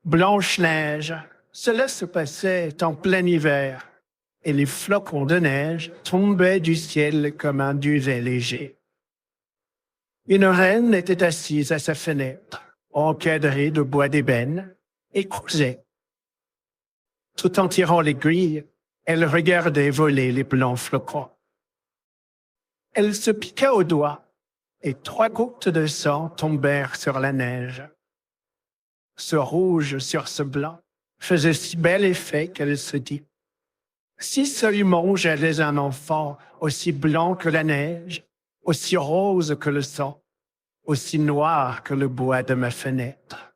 Blanche-Neige, cela se passait en plein hiver, et les flocons de neige tombaient du ciel comme un duvet léger. Une reine était assise à sa fenêtre, encadrée de bois d'ébène, et cousait. Tout en tirant l'aiguille, elle regardait voler les blancs flocons. Elle se piqua au doigt, et 3 gouttes de sang tombèrent sur la neige. Ce rouge sur ce blanc faisait si bel effet qu'elle se dit: si seulement j'avais un enfant aussi blanc que la neige, aussi rose que le sang, aussi noir que le bois de ma fenêtre.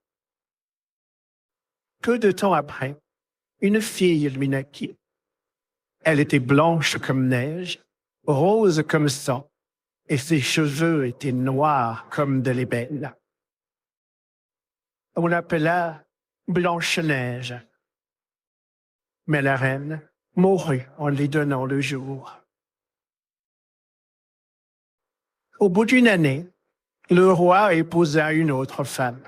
Peu de temps après, une fille lui naquit. Elle était blanche comme neige, rose comme sang, et ses cheveux étaient noirs comme de l'ébène. On l'appela Blanche-Neige. Mais la reine mourut en lui donnant le jour. Au bout d'une année, le roi épousa une autre femme.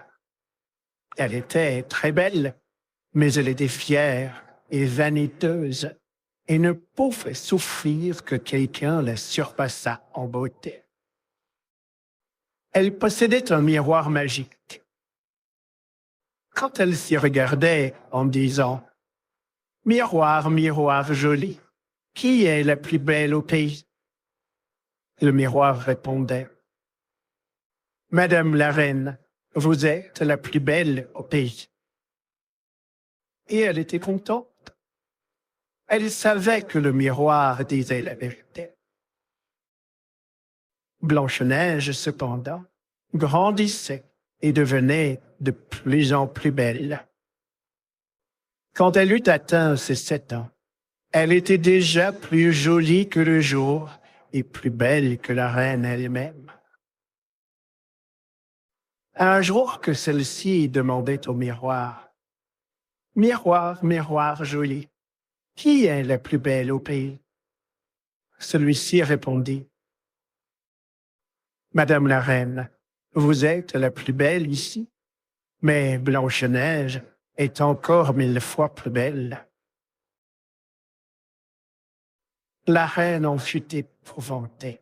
Elle était très belle, mais elle était fière et vaniteuse et ne pouvait souffrir que quelqu'un la surpassât en beauté. Elle possédait un miroir magique. Quand elle s'y regardait en disant: « Miroir, miroir joli, qui est la plus belle au pays? » Le miroir répondait: « Madame la reine, vous êtes la plus belle au pays. » Et elle était contente. Elle savait que le miroir disait la vérité. Blanche-Neige, cependant, grandissait et devenait de plus en plus belle. Quand elle eut atteint ses 7 ans, elle était déjà plus jolie que le jour et plus belle que la reine elle-même. Un jour que celle-ci demandait au miroir: « Miroir, miroir joli, qui est la plus belle au pays? » Celui-ci répondit: « Madame la reine, vous êtes la plus belle ici, mais Blanche-Neige est encore 1000 fois plus belle. » La reine en fut épouvantée.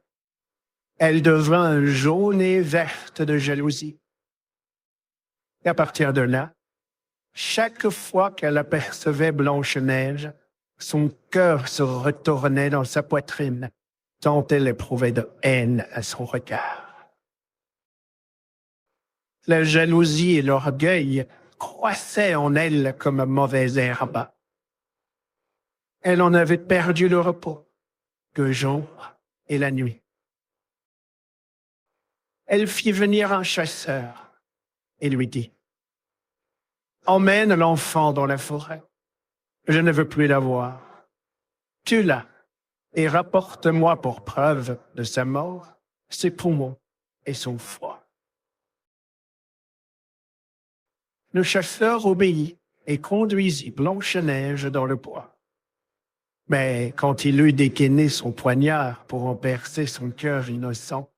Elle devint jaune et verte de jalousie. Et à partir de là, chaque fois qu'elle apercevait Blanche-Neige, son cœur se retournait dans sa poitrine, tant elle éprouvait de haine à son regard. La jalousie et l'orgueil croissaient en elle comme mauvaise herbe. Elle en avait perdu le repos, le jour et la nuit. Elle fit venir un chasseur et lui dit: « Emmène l'enfant dans la forêt. Je ne veux plus la voir. Tue-la et rapporte-moi pour preuve de sa mort ses poumons et son foie. » Le chasseur obéit et conduisit Blanche-Neige dans le bois. Mais quand il eut dégainé son poignard pour en percer son cœur innocent,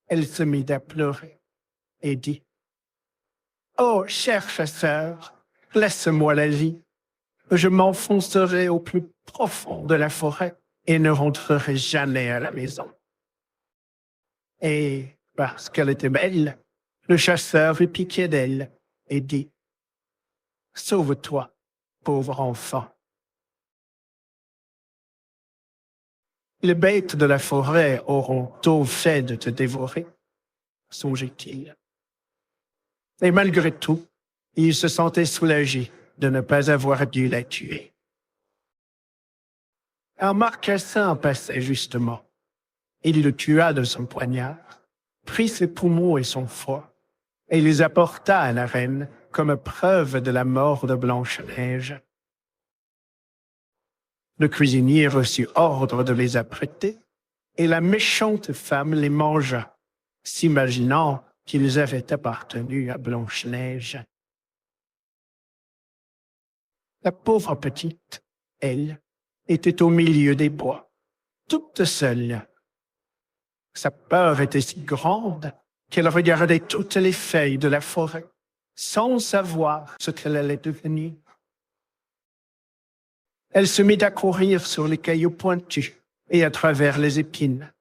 elle se mit à pleurer et dit: « Oh, cher chasseur, laisse-moi la vie. Je m'enfoncerai au plus profond de la forêt et ne rentrerai jamais à la maison. » Et parce qu'elle était belle, le chasseur eut pitié d'elle et dit: « Sauve-toi, pauvre enfant. » Les bêtes de la forêt auront tôt fait de te dévorer, songeait-il. Et malgré tout, il se sentait soulagé de ne pas avoir dû la tuer. Un marcassin passait justement. Il le tua de son poignard, prit ses poumons et son foie, et les apporta à la reine comme preuve de la mort de Blanche-Neige. Le cuisinier reçut ordre de les apprêter, et la méchante femme les mangea, s'imaginant qu'ils avaient appartenu à Blanche-Neige. La pauvre petite, elle, était au milieu des bois, toute seule. Sa peur était si grande qu'elle regardait toutes les feuilles de la forêt sans savoir ce qu'elle allait devenir. Elle se mit à courir sur les cailloux pointus et à travers les épines.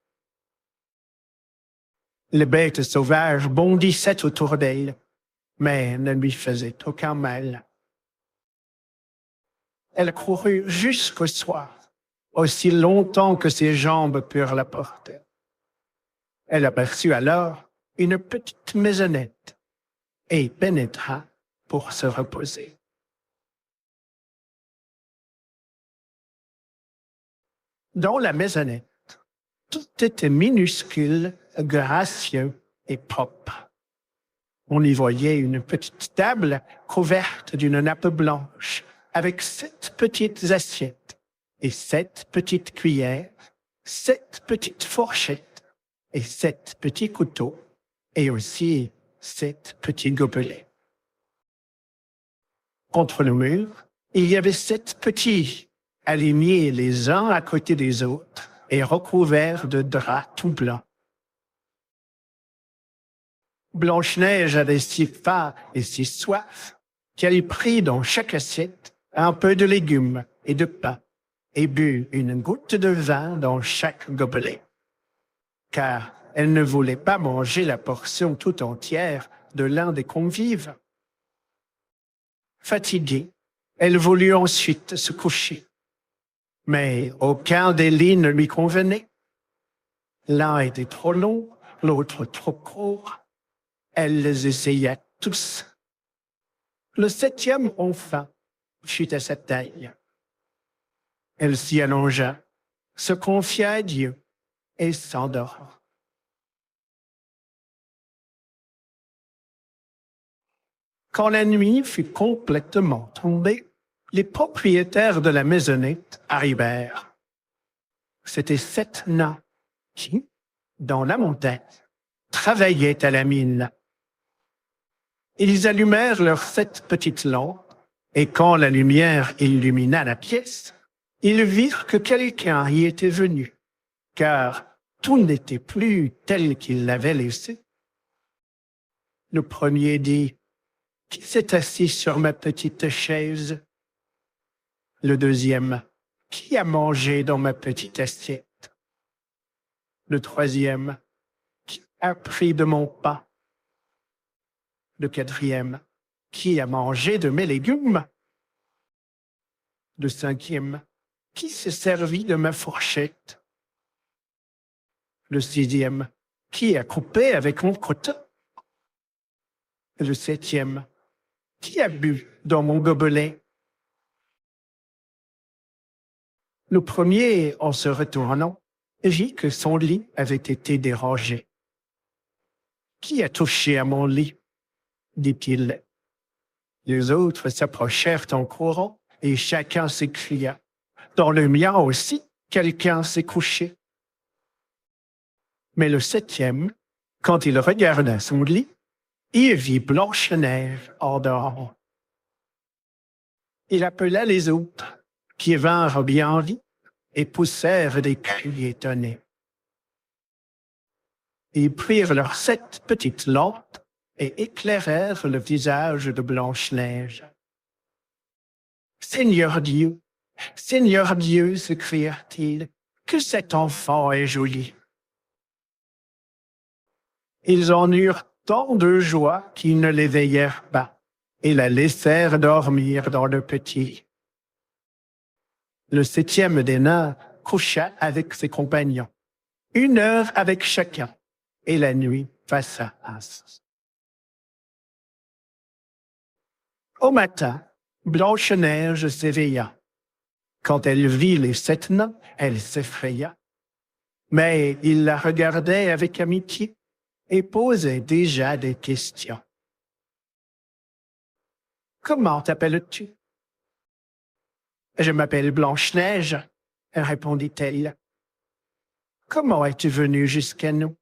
Les bêtes sauvages bondissaient autour d'elle, mais ne lui faisaient aucun mal. Elle courut jusqu'au soir, aussi longtemps que ses jambes purent la porter. Elle aperçut alors une petite maisonnette et pénétra pour se reposer. Dans la maisonnette, tout était minuscule, gracieux et propre. On y voyait une petite table couverte d'une nappe blanche avec 7 petites assiettes et 7 petites cuillères, 7 petites fourchettes et 7 petits couteaux et aussi 7 petits gobelets. Contre le mur, il y avait 7 petits, alignés les uns à côté des autres et recouverts de draps tout blancs. Blanche-Neige avait si faim et si soif qu'elle prit dans chaque assiette un peu de légumes et de pain et but une goutte de vin dans chaque gobelet, car elle ne voulait pas manger la portion tout entière de l'un des convives. Fatiguée, elle voulut ensuite se coucher, mais aucun des lits ne lui convenait. L'un était trop long, l'autre trop court. Elle les essaya tous. Le 7e, enfin, fut à sa taille. Elle s'y allongea, se confia à Dieu et s'endormit. Quand la nuit fut complètement tombée, les propriétaires de la maisonnette arrivèrent. C'étaient 7 nains qui, dans la montagne, travaillaient à la mine. Ils allumèrent leurs 7 petites lampes, et quand la lumière illumina la pièce, ils virent que quelqu'un y était venu, car tout n'était plus tel qu'il l'avait laissé. Le premier dit, « Qui s'est assis sur ma petite chaise? » Le deuxième, « Qui a mangé dans ma petite assiette? » Le troisième, « Qui a pris de mon pain? » Le quatrième, « Qui a mangé de mes légumes? » Le cinquième, « Qui s'est servi de ma fourchette? » Le sixième, « Qui a coupé avec mon couteau? » Le septième, « Qui a bu dans mon gobelet? » Le premier, en se retournant, vit que son lit avait été dérangé. « Qui a touché à mon lit? » dit-il. Les autres s'approchèrent en courant et chacun s'écria, « Dans le mien aussi, quelqu'un s'est couché. » Mais le 7e, quand il regarda son lit, il vit Blanche-Neige en dehors. Il appela les autres, qui vinrent bien vite et poussèrent des cris étonnés. Ils prirent leurs 7 petites lampes et éclairèrent le visage de Blanche-Neige. « Seigneur Dieu, s'écrièrent-ils, que cet enfant est joli. » Ils en eurent tant de joie qu'ils ne l'éveillèrent pas et la laissèrent dormir dans le petit. Le 7e des nains coucha avec ses compagnons, 1 heure avec chacun, et la nuit passa ainsi. Au matin, Blanche-Neige s'éveilla. Quand elle vit les 7 nains, elle s'effraya. Mais ils la regardaient avec amitié et posaient déjà des questions. « Comment t'appelles-tu? »« Je m'appelle Blanche-Neige, » répondit-elle. « Comment es-tu venue jusqu'à nous? »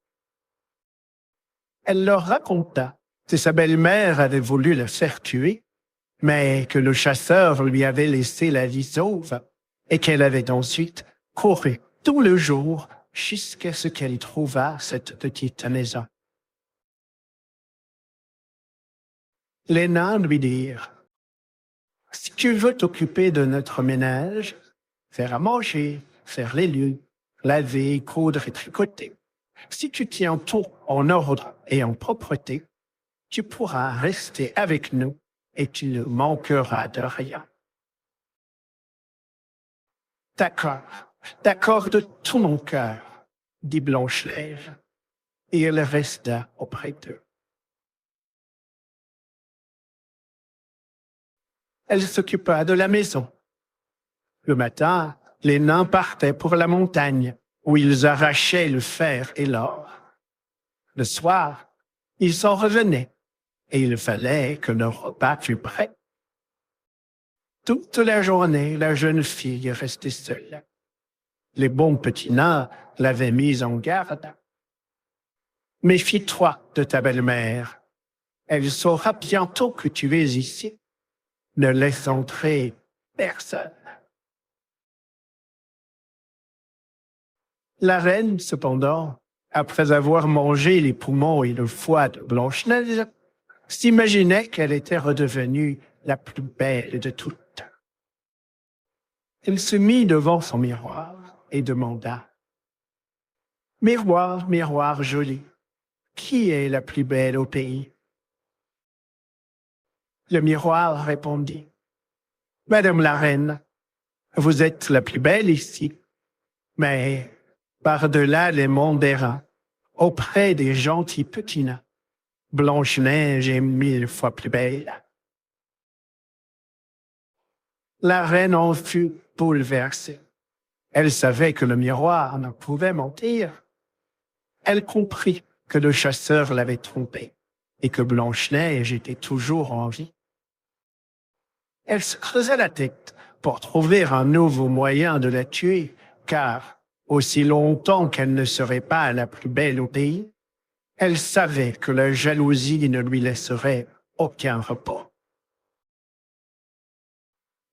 Elle leur raconta que sa belle-mère avait voulu le faire tuer, mais que le chasseur lui avait laissé la vie sauve et qu'elle avait ensuite couru tout le jour jusqu'à ce qu'elle trouvât cette petite maison. Les nains lui dirent, « Si tu veux t'occuper de notre ménage, faire à manger, faire les lieux, laver, coudre et tricoter, si tu tiens tout en ordre et en propreté, tu pourras rester avec nous et tu ne manqueras de rien. » D'accord, d'accord de tout mon cœur, dit Blanche-Neige, et elle resta auprès d'eux. Elle s'occupa de la maison. Le matin, les nains partaient pour la montagne, où ils arrachaient le fer et l'or. Le soir, ils s'en revenaient, et il fallait que leur repas fût prêt. Toute la journée, la jeune fille restait seule. Les bons petits nains l'avaient mise en garde. « Méfie-toi de ta belle-mère. Elle saura bientôt que tu es ici. Ne laisse entrer personne. » La reine, cependant, après avoir mangé les poumons et le foie de Blanche-Neige, s'imaginait qu'elle était redevenue la plus belle de toutes. Elle se mit devant son miroir et demanda, « Miroir, miroir joli, qui est la plus belle au pays? » Le miroir répondit, « Madame la reine, vous êtes la plus belle ici, mais par-delà les monts d'Airain, auprès des gentils petits nains, Blanche-Neige est 1000 fois plus belle. » La reine en fut bouleversée. Elle savait que le miroir ne pouvait mentir. Elle comprit que le chasseur l'avait trompée et que Blanche-Neige était toujours en vie. Elle se creusait la tête pour trouver un nouveau moyen de la tuer, car, aussi longtemps qu'elle ne serait pas la plus belle au pays, elle savait que la jalousie ne lui laisserait aucun repos.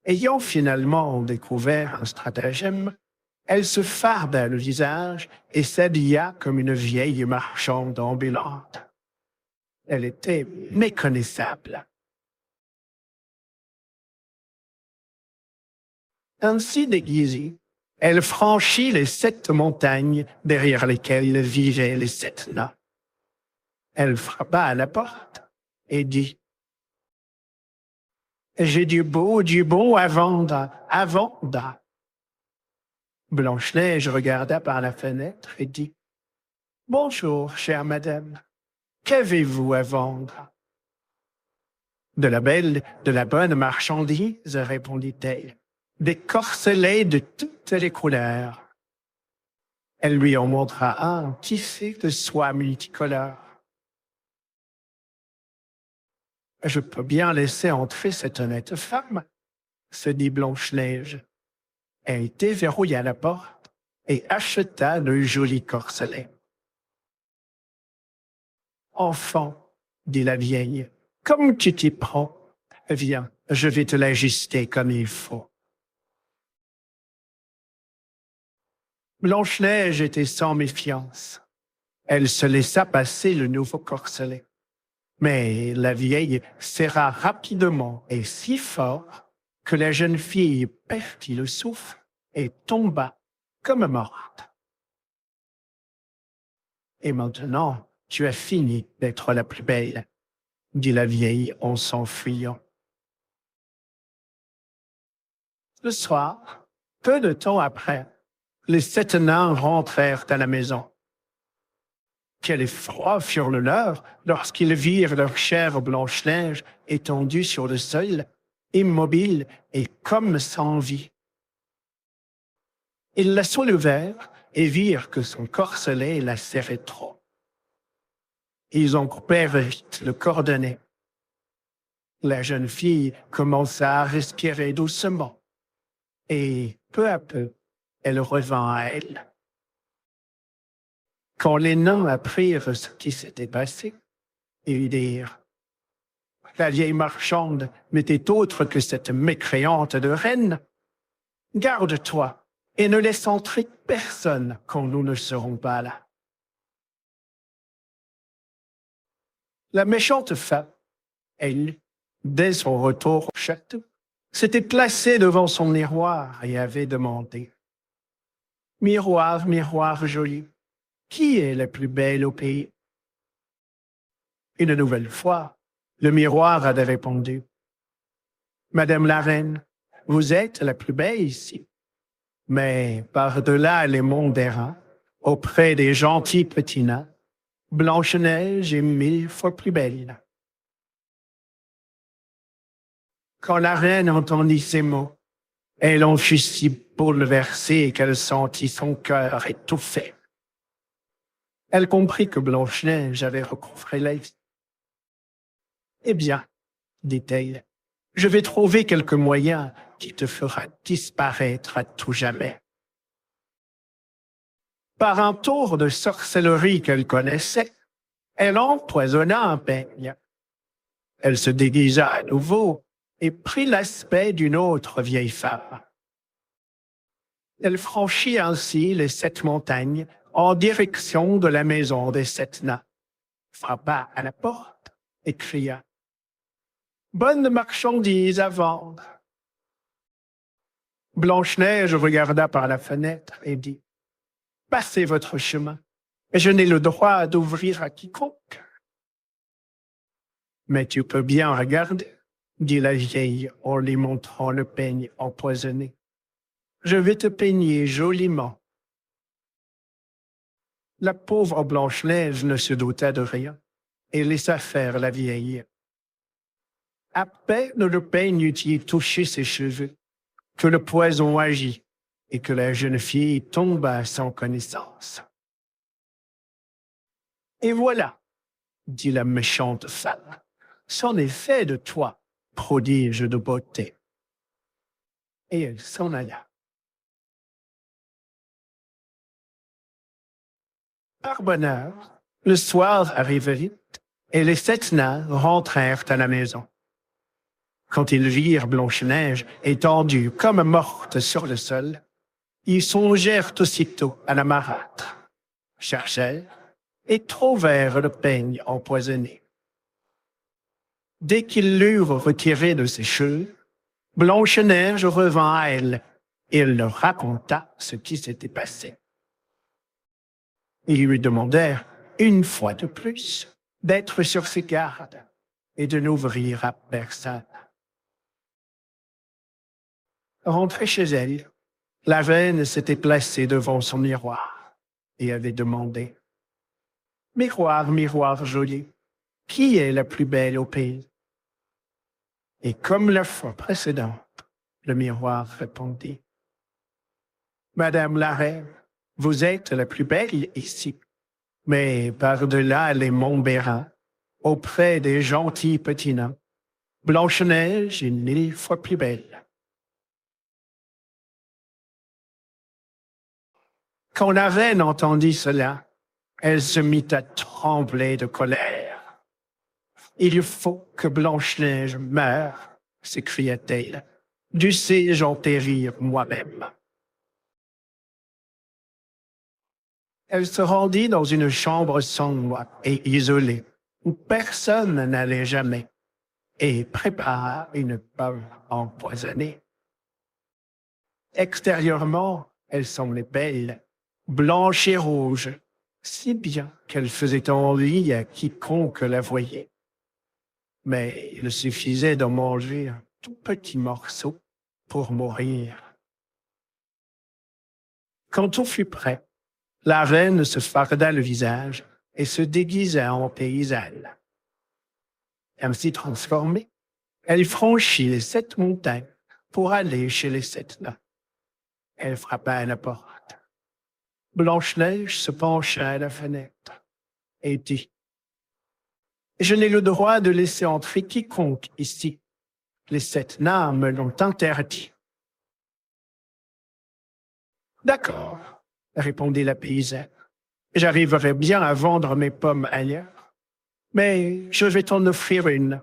Ayant finalement découvert un stratagème, elle se farda le visage et s'habilla comme une vieille marchande ambulante. Elle était méconnaissable. Ainsi déguisée, elle franchit les 7 montagnes derrière lesquelles vivaient les 7 nains. Elle frappa à la porte et dit, « J'ai du beau à vendre, à vendre. » Blanche-Neige regarda par la fenêtre et dit, « Bonjour, chère madame, qu'avez-vous à vendre? » « De la bonne marchandise, répondit-elle, des corselets de toutes les couleurs. » Elle lui en montra un tissé de soie multicolore. « Je peux bien laisser entrer cette honnête femme, se dit Blanche-Neige. Elle déverrouilla la porte et acheta le joli corselet. « Enfant, dit la vieille, comme tu t'y prends, viens, je vais te l'ajuster comme il faut. » Blanche-Neige était sans méfiance. Elle se laissa passer le nouveau corselet. Mais la vieille serra rapidement et si fort que la jeune fille perdit le souffle et tomba comme morte. « Et maintenant, tu as fini d'être la plus belle, » dit la vieille en s'enfuyant. Le soir, peu de temps après, les 7 nains rentrèrent à la maison. Quel effroi furent le leur lorsqu'ils virent leur chère Blanche-Neige étendue sur le sol, immobile et comme sans vie. Ils la soulevèrent et virent que son corselet la serrait trop. Ils en coupèrent vite le cordonnet. La jeune fille commença à respirer doucement et, peu à peu, elle revint à elle. Quand les nains apprirent ce qui s'était passé, ils dirent, « La vieille marchande n'était autre que cette mécréante de reine. Garde-toi et ne laisse entrer personne quand nous ne serons pas là. » La méchante femme, elle, dès son retour au château, s'était placée devant son miroir et avait demandé: Miroir, miroir joli, qui est la plus belle au pays? Une nouvelle fois, le miroir avait répondu: Madame la reine, vous êtes la plus belle ici. Mais par-delà les monts d'Airain, auprès des gentils petits nains, Blanche-Neige est 1000 fois plus belle. Quand la reine entendit ces mots, elle en fut si bouleversée qu'elle sentit son cœur étouffé. Elle comprit que Blanche-Neige avait recouvré la vie. Eh bien, dit-elle, je vais trouver quelque moyen qui te fera disparaître à tout jamais. Par un tour de sorcellerie qu'elle connaissait, elle empoisonna un peigne. Elle se déguisa à nouveau et prit l'aspect d'une autre vieille femme. Elle franchit ainsi les 7 montagnes en direction de la maison des 7 nains, frappa à la porte et cria: Bonne marchandise à vendre. Blanche-Neige regarda par la fenêtre et dit: Passez votre chemin, et je n'ai le droit d'ouvrir à quiconque. Mais tu peux bien regarder, dit la vieille en lui montrant le peigne empoisonné. Je vais te peigner joliment. La pauvre Blanche-Neige ne se douta de rien et laissa faire la vieille. À peine le peigne eut-il touché ses cheveux que le poison agit et que la jeune fille tomba sans connaissance. Et voilà, dit la méchante femme, c'en est fait de toi, prodige de beauté. Et elle s'en alla. Par bonheur, le soir arriva vite et les 7 nains rentrèrent à la maison. Quand ils virent Blanche-Neige étendue comme morte sur le sol, ils songèrent aussitôt à la marâtre, cherchèrent et trouvèrent le peigne empoisonné. Dès qu'ils l'eurent retiré de ses cheveux, Blanche-Neige revint à elle et elle leur raconta ce qui s'était passé. Ils lui demandèrent, une fois de plus, d'être sur ses gardes et de n'ouvrir à personne. Rentrée chez elle, la reine s'était placée devant son miroir et avait demandé: Miroir, miroir joli, qui est la plus belle au pays? Et comme la fois précédente, le miroir répondit: Madame la reine, vous êtes la plus belle ici, mais par-delà les monts d'Airain, auprès des gentils petits nains, Blanche-Neige est 1000 fois plus belle. Quand la reine entendit cela, elle se mit à trembler de colère. Il faut que Blanche-Neige meure, s'écria-t-elle. Dussé-je en périr moi-même? Elle se rendit dans une chambre sombre et isolée, où personne n'allait jamais, et prépara une pomme empoisonnée. Extérieurement, elle semblait belle, blanche et rouge, si bien qu'elle faisait envie à quiconque la voyait. Mais il suffisait d'en manger un tout petit morceau pour mourir. Quand tout fut prêt, la reine se farda le visage et se déguisa en paysanne. Ainsi transformée, elle franchit les 7 montagnes pour aller chez les 7 nains. Elle frappa à la porte. Blanche-Neige se pencha à la fenêtre et dit: Je n'ai le droit de laisser entrer quiconque ici. Les 7 nains me l'ont interdit. D'accord, répondit la paysanne. J'arriverai bien à vendre mes pommes ailleurs, mais je vais t'en offrir une.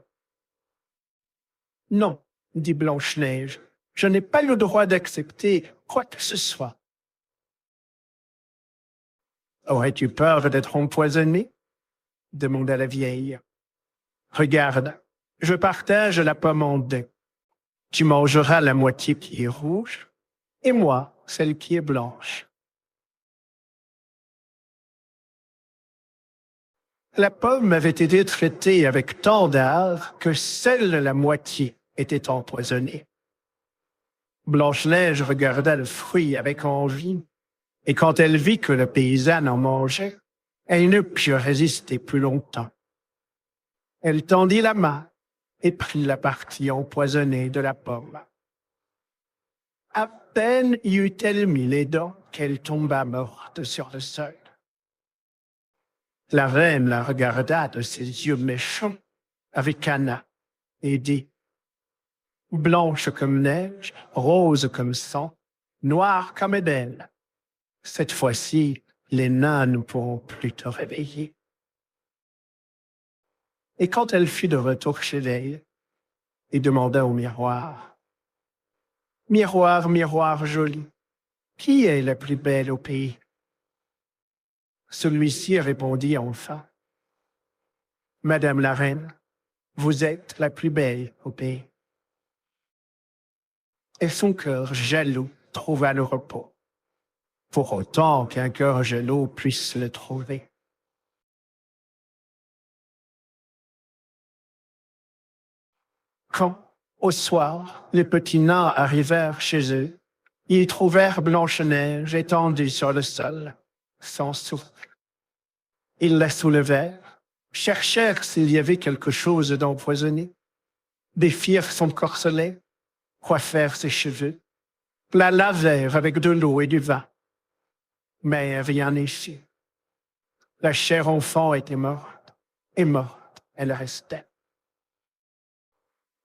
Non, dit Blanche-Neige, je n'ai pas le droit d'accepter quoi que ce soit. Aurais-tu peur d'être empoisonnée? Demanda la vieille. Regarde, Je partage la pomme en deux. Tu mangeras la moitié qui est rouge, et moi, celle qui est blanche. La pomme avait été traitée avec tant d'art que seule la moitié était empoisonnée. Blanche-Neige regarda le fruit avec envie, et quand elle vit que le paysan en mangeait, elle ne put résister plus longtemps. Elle tendit la main et prit la partie empoisonnée de la pomme. À peine y eut-elle mis les dents qu'elle tomba morte sur le sol. La reine la regarda de ses yeux méchants avec Anna et dit: « Blanche comme neige, rose comme sang, noire comme ébène. Cette fois-ci, les nains ne pourront plus te réveiller. » Et quand elle fut de retour chez elle, elle demanda au miroir: « Miroir, miroir joli, qui est la plus belle au pays? » Celui-ci répondit enfin: « Madame la reine, vous êtes la plus belle au pays. » Et son cœur jaloux trouva le repos, pour autant qu'un cœur jaloux puisse le trouver. Quand, au soir, les petits nains arrivèrent chez eux, ils trouvèrent Blanche-Neige étendue sur le sol, sans souffle. Ils la soulevèrent, cherchèrent s'il y avait quelque chose d'empoisonné, défirent son corselet, coiffèrent ses cheveux, la lavèrent avec de l'eau et du vin. Mais rien n'échut. La chère enfant était morte, et morte elle restait.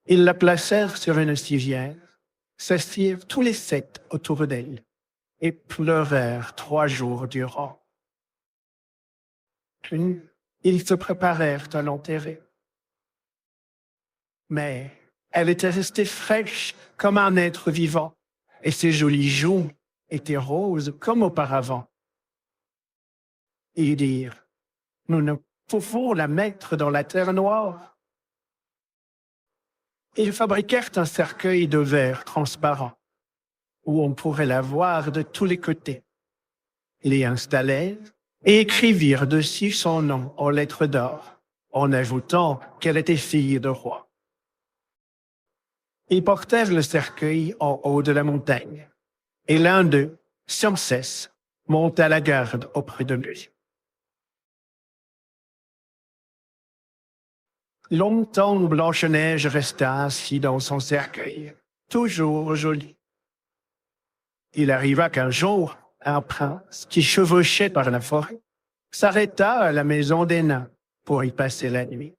Ils la placèrent sur une civière, s'assirent tous les 7 autour d'elle, et pleurèrent 3 jours durant. Puis, ils se préparèrent à l'enterrer. Mais elle était restée fraîche comme un être vivant, et ses jolies joues étaient roses comme auparavant. Ils dirent: « Nous ne pouvons la mettre dans la terre noire. » Ils fabriquèrent un cercueil de verre transparent, où on pourrait la voir de tous les côtés. Ils l'y installèrent et écrivirent dessus son nom en lettres d'or, en ajoutant qu'elle était fille de roi. Ils portèrent le cercueil en haut de la montagne, et l'un d'eux, sans cesse, monta la garde auprès de lui. Longtemps, Blanche-Neige resta assis dans son cercueil, toujours jolie. Il arriva qu'un jour, un prince qui chevauchait par la forêt s'arrêta à la maison des nains pour y passer la nuit.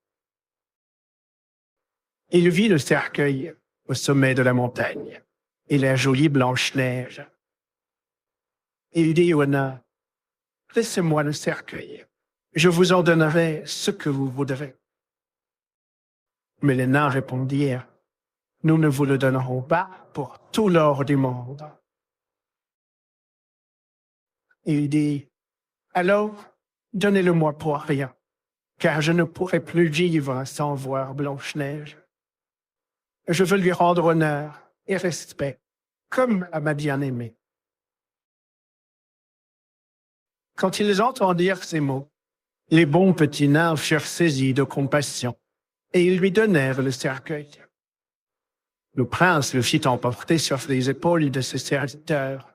Il vit le cercueil au sommet de la montagne et la jolie Blanche-Neige. Il dit aux nains: « Laissez-moi le cercueil, je vous en donnerai ce que vous voudrez. » Mais les nains répondirent: « Nous ne vous le donnerons pas pour tout l'or du monde. » Il dit: « Alors, donnez-le-moi pour rien, car je ne pourrai plus vivre sans voir Blanche-Neige. Je veux lui rendre honneur et respect, comme à ma bien-aimée. » Quand ils entendirent ces mots, les bons petits nains furent saisis de compassion, et ils lui donnèrent le cercueil. Le prince le fit emporter sur les épaules de ses serviteurs.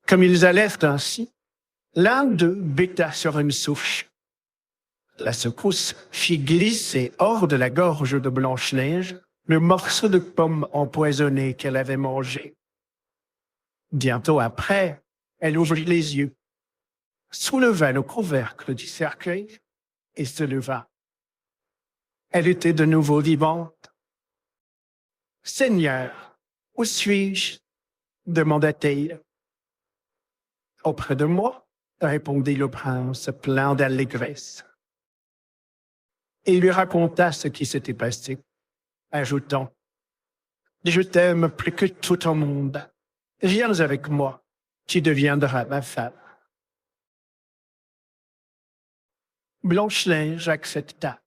Comme ils allèrent ainsi, l'un d'eux buta sur une souche. La secousse fit glisser hors de la gorge de Blanche-Neige le morceau de pomme empoisonnée qu'elle avait mangé. Bientôt après, elle ouvrit les yeux, souleva le couvercle du cercueil et se leva. Elle était de nouveau vivante. « Seigneur, où suis-je? » demanda-t-elle. « Auprès de moi, » répondit le prince, plein d'allégresse. Il lui raconta ce qui s'était passé, ajoutant: « Je t'aime plus que tout au monde. Viens avec moi, tu deviendras ma femme. » Blanche-Neige accepta.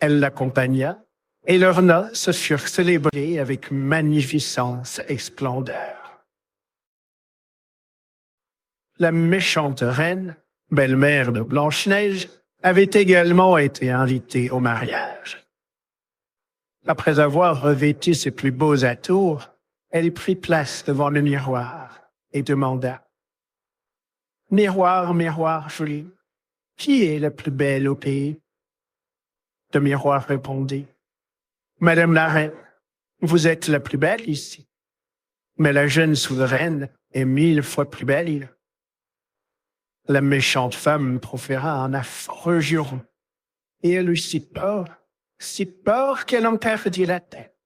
Elle l'accompagna, et leurs noces furent célébrées avec magnificence et splendeur. La méchante reine, belle-mère de Blanche-Neige, avait également été invitée au mariage. Après avoir revêtu ses plus beaux atours, elle prit place devant le miroir et demanda: « Miroir, miroir joli, qui est la plus belle au pays? » Le miroir répondit: « Madame la reine, vous êtes la plus belle ici, mais la jeune souveraine est 1000 fois plus belle. » La méchante femme proféra un affreux juron, et elle eut si peur qu'elle en perdit la tête.